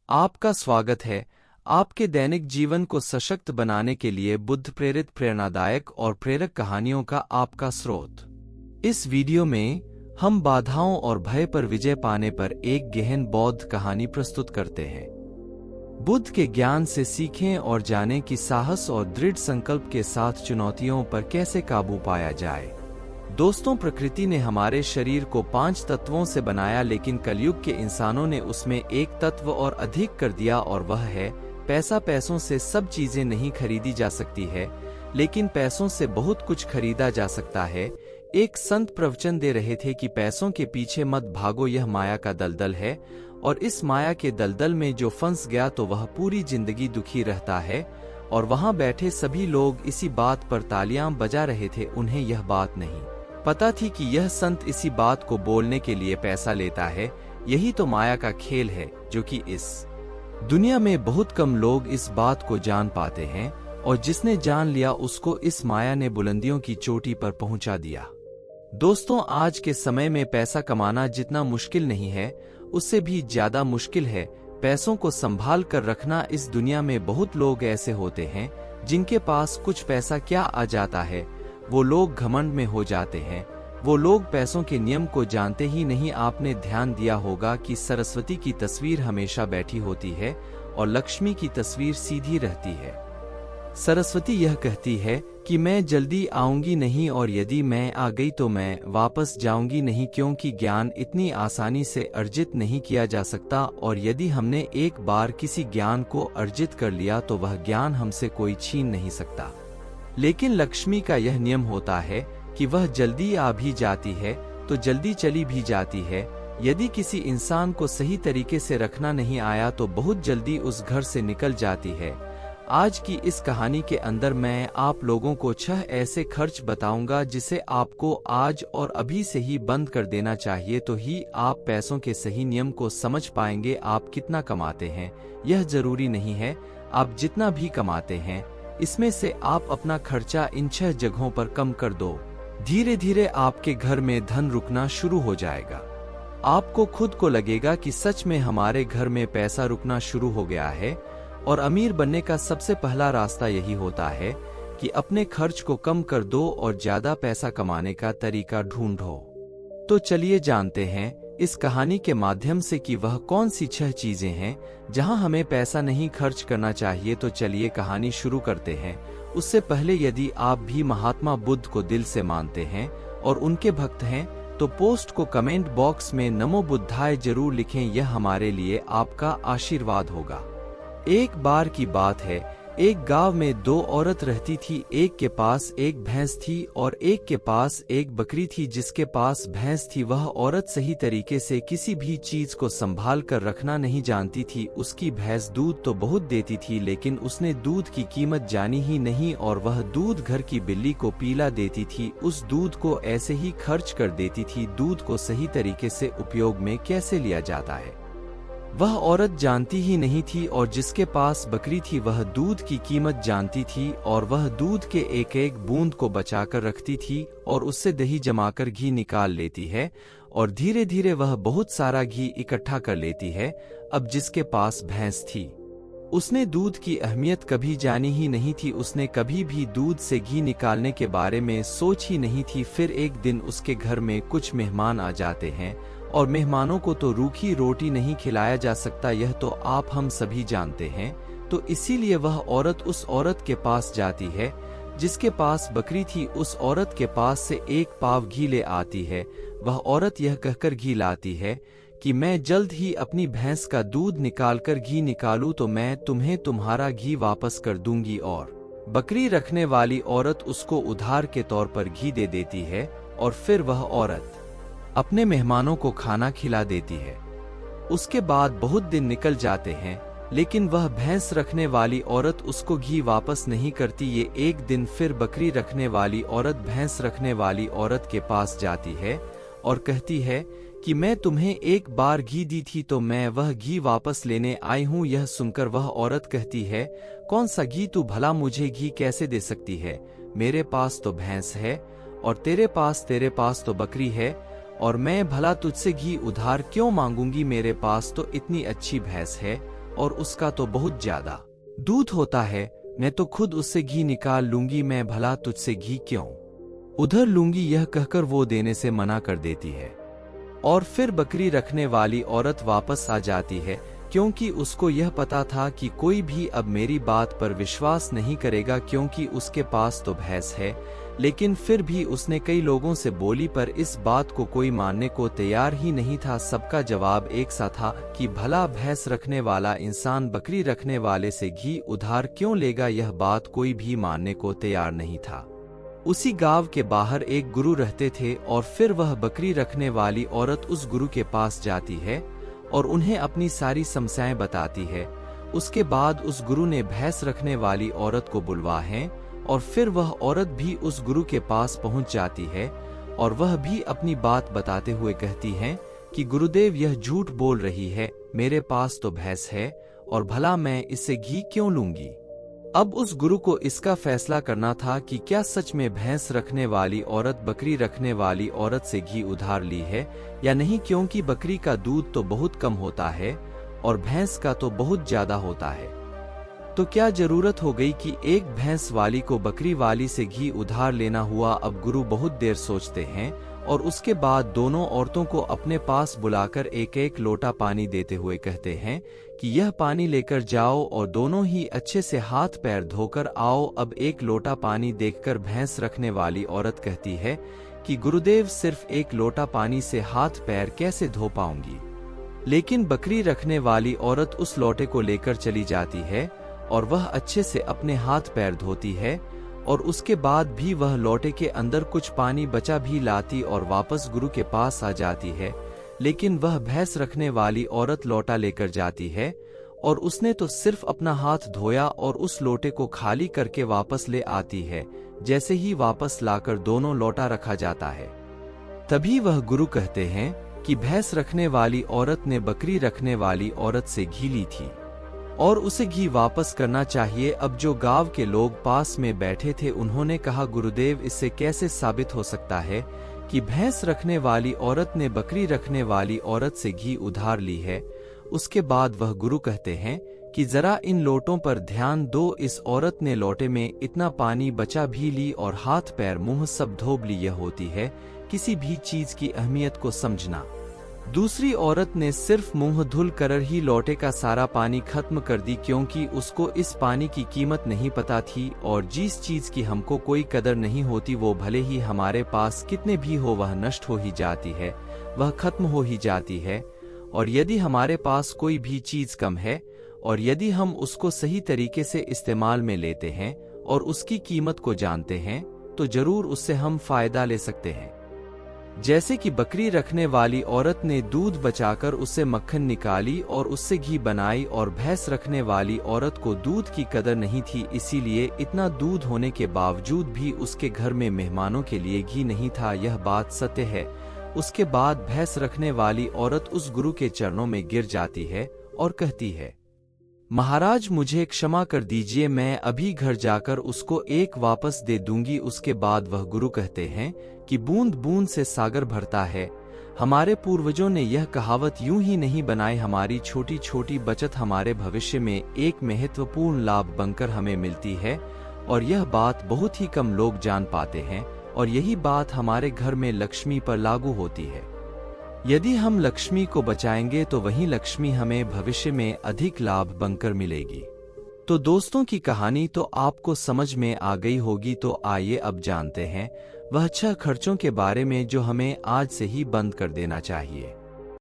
आपका स्वागत है। आपके दैनिक जीवन को सशक्त बनाने के लिए बुद्ध प्रेरित प्रेरणादायक और प्रेरक कहानियों का आपका स्रोत। इस वीडियो में हम बाधाओं और भय पर विजय पाने पर एक गहन बौद्ध कहानी प्रस्तुत करते हैं। बुद्ध के ज्ञान से सीखें और जानें कि साहस और दृढ़ संकल्प के साथ चुनौतियों पर कैसे काबू पाया जाए। दोस्तों, प्रकृति ने हमारे शरीर को 5 तत्वों से बनाया, लेकिन कलयुग के इंसानों ने उसमें एक तत्व और अधिक कर दिया और वह है पैसा। पैसों से सब चीजें नहीं खरीदी जा सकती है, लेकिन पैसों से बहुत कुछ खरीदा जा सकता है। एक संत प्रवचन दे रहे थे कि पैसों के पीछे मत भागो, यह माया का दलदल है और इस माया के दलदल में जो फंस गया तो वह पूरी जिंदगी दुखी रहता है। और वहां बैठे सभी लोग इसी बात पर तालियां बजा रहे थे। उन्हें यह बात नहीं पता थी कि यह संत इसी बात को बोलने के लिए पैसा लेता है। यही तो माया का खेल है, जो कि इस दुनिया में बहुत कम लोग इस बात को जान पाते हैं, और जिसने जान लिया उसको इस माया ने बुलंदियों की चोटी पर पहुंचा दिया। दोस्तों, आज के समय में पैसा कमाना जितना मुश्किल नहीं है, उससे भी ज्यादा मुश्किल है पैसों को संभाल कर रखना। इस दुनिया में बहुत लोग ऐसे होते हैं जिनके पास कुछ पैसा क्या आ जाता है, वो लोग घमंड में हो जाते हैं। वो लोग पैसों के नियम को जानते ही नहीं। आपने ध्यान दिया होगा कि सरस्वती की तस्वीर हमेशा बैठी होती है और लक्ष्मी की तस्वीर सीधी रहती है। सरस्वती यह कहती है कि मैं जल्दी आऊंगी नहीं, और यदि मैं आ गई तो मैं वापस जाऊंगी नहीं, क्योंकि ज्ञान इतनी आसानी से अर्जित नहीं किया जा सकता। और यदि हमने एक बार किसी ज्ञान को अर्जित कर लिया तो वह ज्ञान हमसे कोई छीन नहीं सकता। लेकिन लक्ष्मी का यह नियम होता है कि वह जल्दी आ भी जाती है तो जल्दी चली भी जाती है। यदि किसी इंसान को सही तरीके से रखना नहीं आया तो बहुत जल्दी उस घर से निकल जाती है। आज की इस कहानी के अंदर मैं आप लोगों को 6 ऐसे खर्च बताऊंगा जिसे आपको आज और अभी से ही बंद कर देना चाहिए, तो ही आप पैसों के सही नियम को समझ पाएंगे। आप कितना कमाते हैं यह जरूरी नहीं है, आप जितना भी कमाते हैं इसमें से आप अपना खर्चा इन 6 जगहों पर कम कर दो। धीरे धीरे आपके घर में धन रुकना शुरू हो जाएगा। आपको खुद को लगेगा कि सच में हमारे घर में पैसा रुकना शुरू हो गया है। और अमीर बनने का सबसे पहला रास्ता यही होता है कि अपने खर्च को कम कर दो और ज्यादा पैसा कमाने का तरीका ढूंढो। तो चलिए जानते हैं इस कहानी के माध्यम से कि वह कौन सी 6 चीजें हैं जहां हमें पैसा नहीं खर्च करना चाहिए। तो चलिए कहानी शुरू करते हैं। उससे पहले यदि आप भी महात्मा बुद्ध को दिल से मानते हैं और उनके भक्त हैं तो पोस्ट को कमेंट बॉक्स में नमो बुद्धाय जरूर लिखें, यह हमारे लिए आपका आशीर्वाद होगा। एक बार की बात है, एक गांव में 2 औरत रहती थी। एक के पास एक भैंस थी और एक के पास एक बकरी थी। जिसके पास भैंस थी वह औरत सही तरीके से किसी भी चीज को संभाल कर रखना नहीं जानती थी। उसकी भैंस दूध तो बहुत देती थी, लेकिन उसने दूध की कीमत जानी ही नहीं और वह दूध घर की बिल्ली को पिला देती थी। उस दूध को ऐसे ही खर्च कर देती थी। दूध को सही तरीके से उपयोग में कैसे लिया जाता है वह औरत जानती ही नहीं थी। और जिसके पास बकरी थी वह दूध की कीमत जानती थी और वह दूध के एक एक बूंद को बचाकर रखती थी और उससे दही जमाकर घी निकाल लेती है और धीरे धीरे वह बहुत सारा घी इकट्ठा कर लेती है। अब जिसके पास भैंस थी उसने दूध की अहमियत कभी जानी ही नहीं थी। उसने कभी भी दूध से घी निकालने के बारे में सोच ही नहीं थी। फिर एक दिन उसके घर में कुछ मेहमान आ जाते हैं और मेहमानों को तो रूखी रोटी नहीं खिलाया जा सकता, यह तो आप हम सभी जानते हैं। तो इसीलिए वह औरत उस औरत के पास जाती है जिसके पास बकरी थी। उस औरत के पास से 1 पाव घी ले आती है। वह औरत यह कहकर घी लाती है कि मैं जल्द ही अपनी भैंस का दूध निकालकर घी निकालूं तो मैं तुम्हें तुम्हारा घी वापस कर दूंगी। और बकरी रखने वाली औरत उसको उधार के तौर पर घी दे देती है और फिर वह औरत अपने मेहमानों को खाना खिला देती है। उसके बाद बहुत दिन निकल जाते हैं, लेकिन वह भैंस रखने वाली औरत उसको घी वापस नहीं करती। ये एक दिन फिर बकरी रखने वाली औरत भैंस रखने वाली औरत के पास जाती है और कहती है कि मैं तुम्हें एक बार घी दी थी तो मैं वह घी वापस लेने आई हूँ। यह सुनकर वह औरत कहती है, कौन सा घी? तू भला मुझे घी कैसे दे सकती है? मेरे पास तो भैंस है और तेरे पास तो बकरी है, और मैं भला तुझसे घी उधार क्यों मांगूंगी? मेरे पास तो इतनी अच्छी भैंस है और उसका तो बहुत ज्यादा दूध होता है, मैं तो खुद उससे घी निकाल लूंगी, मैं भला तुझसे घी क्यों उधर लूंगी। यह कहकर वो देने से मना कर देती है और फिर बकरी रखने वाली औरत वापस आ जाती है, क्योंकि उसको यह पता था कि कोई भी अब मेरी बात पर विश्वास नहीं करेगा, क्योंकि उसके पास तो भैंस है। लेकिन फिर भी उसने कई लोगों से बोली, पर इस बात को कोई मानने को तैयार ही नहीं था। सबका जवाब एक सा था कि भला भैंस रखने वाला इंसान बकरी रखने वाले से घी उधार क्यों लेगा। यह बात कोई भी मानने को तैयार नहीं था। उसी गांव के बाहर एक गुरु रहते थे और फिर वह बकरी रखने वाली औरत उस गुरु के पास जाती है और उन्हें अपनी सारी समस्याएं बताती है। उसके बाद उस गुरु ने भैंस रखने वाली औरत को बुलवा है और फिर वह औरत भी उस गुरु के पास पहुंच जाती है और वह भी अपनी बात बताते हुए कहती है कि गुरुदेव यह झूठ बोल रही है, मेरे पास तो भैंस है और भला मैं इससे घी क्यों लूंगी। अब उस गुरु को इसका फैसला करना था कि क्या सच में भैंस रखने वाली औरत बकरी रखने वाली औरत से घी उधार ली है या नहीं, क्योंकि बकरी का दूध तो बहुत कम होता है और भैंस का तो बहुत ज्यादा होता है। तो क्या जरूरत हो गई कि एक भैंस वाली को बकरी वाली से घी उधार लेना हुआ। अब गुरु बहुत देर सोचते हैं और उसके बाद दोनों औरतों को अपने पास बुलाकर एक एक लोटा पानी देते हुए कहते हैं कि यह पानी लेकर जाओ और दोनों ही अच्छे से हाथ पैर धोकर आओ। अब एक लोटा पानी देखकर भैंस रखने वाली औरत कहती है कि गुरुदेव सिर्फ एक लोटा पानी से हाथ पैर कैसे धो पाऊंगी। लेकिन बकरी रखने वाली औरत उस लोटे को लेकर चली जाती है और वह अच्छे से अपने हाथ पैर धोती है और उसके बाद भी वह लोटे के अंदर कुछ पानी बचा भी लाती और वापस गुरु के पास आ जाती है। लेकिन वह भैंस रखने वाली औरत लोटा लेकर जाती है और उसने तो सिर्फ अपना हाथ धोया और उस लोटे को खाली करके वापस ले आती है। जैसे ही वापस लाकर दोनों लोटा रखा जाता है, तभी वह गुरु कहते हैं कि भैंस रखने वाली औरत ने बकरी रखने वाली औरत से घी ली थी और उसे घी वापस करना चाहिए। अब जो गांव के लोग पास में बैठे थे उन्होंने कहा, गुरुदेव इससे कैसे साबित हो सकता है कि भैंस रखने वाली औरत ने बकरी रखने वाली औरत से घी उधार ली है। उसके बाद वह गुरु कहते हैं कि जरा इन लोटों पर ध्यान दो। इस औरत ने लोटे में इतना पानी बचा भी ली और हाथ पैर मुंह सब धोब ली। यह होती है किसी भी चीज की अहमियत को समझना। दूसरी औरत ने सिर्फ मुंह धुल कर ही लोटे का सारा पानी खत्म कर दी, क्योंकि उसको इस पानी की कीमत नहीं पता थी और जिस चीज की हमको कोई कदर नहीं होती वो भले ही हमारे पास कितने भी हो वह नष्ट हो ही जाती है, वह खत्म हो ही जाती है। और यदि हमारे पास कोई भी चीज कम है और यदि हम उसको सही तरीके से इस्तेमाल में लेते हैं और उसकी कीमत को जानते हैं तो जरूर उससे हम फायदा ले सकते हैं। जैसे कि बकरी रखने वाली औरत ने दूध बचाकर उससे मक्खन निकाली और उससे घी बनाई और भैंस रखने वाली औरत को दूध की कदर नहीं थी, इसीलिए इतना दूध होने के बावजूद भी उसके घर में मेहमानों के लिए घी नहीं था। यह बात सत्य है। उसके बाद भैंस रखने वाली औरत उस गुरु के चरणों में गिर जाती है और कहती है, महाराज मुझे क्षमा कर दीजिए, मैं अभी घर जाकर उसको एक वापस दे दूंगी। उसके बाद वह गुरु कहते हैं कि बूंद बूंद से सागर भरता है। हमारे पूर्वजों ने यह कहावत यूं ही नहीं बनाई। हमारी छोटी छोटी बचत हमारे भविष्य में एक महत्वपूर्ण लाभ बनकर हमें मिलती है और यह बात बहुत ही कम लोग जान पाते हैं और यही बात हमारे घर में लक्ष्मी पर लागू होती है। यदि हम लक्ष्मी को बचाएंगे तो वही लक्ष्मी हमें भविष्य में अधिक लाभ बनकर मिलेगी। तो दोस्तों की कहानी तो आपको समझ में आ गई होगी। तो आइए अब जानते हैं वह 6 खर्चों के बारे में जो हमें आज से ही बंद कर देना चाहिए।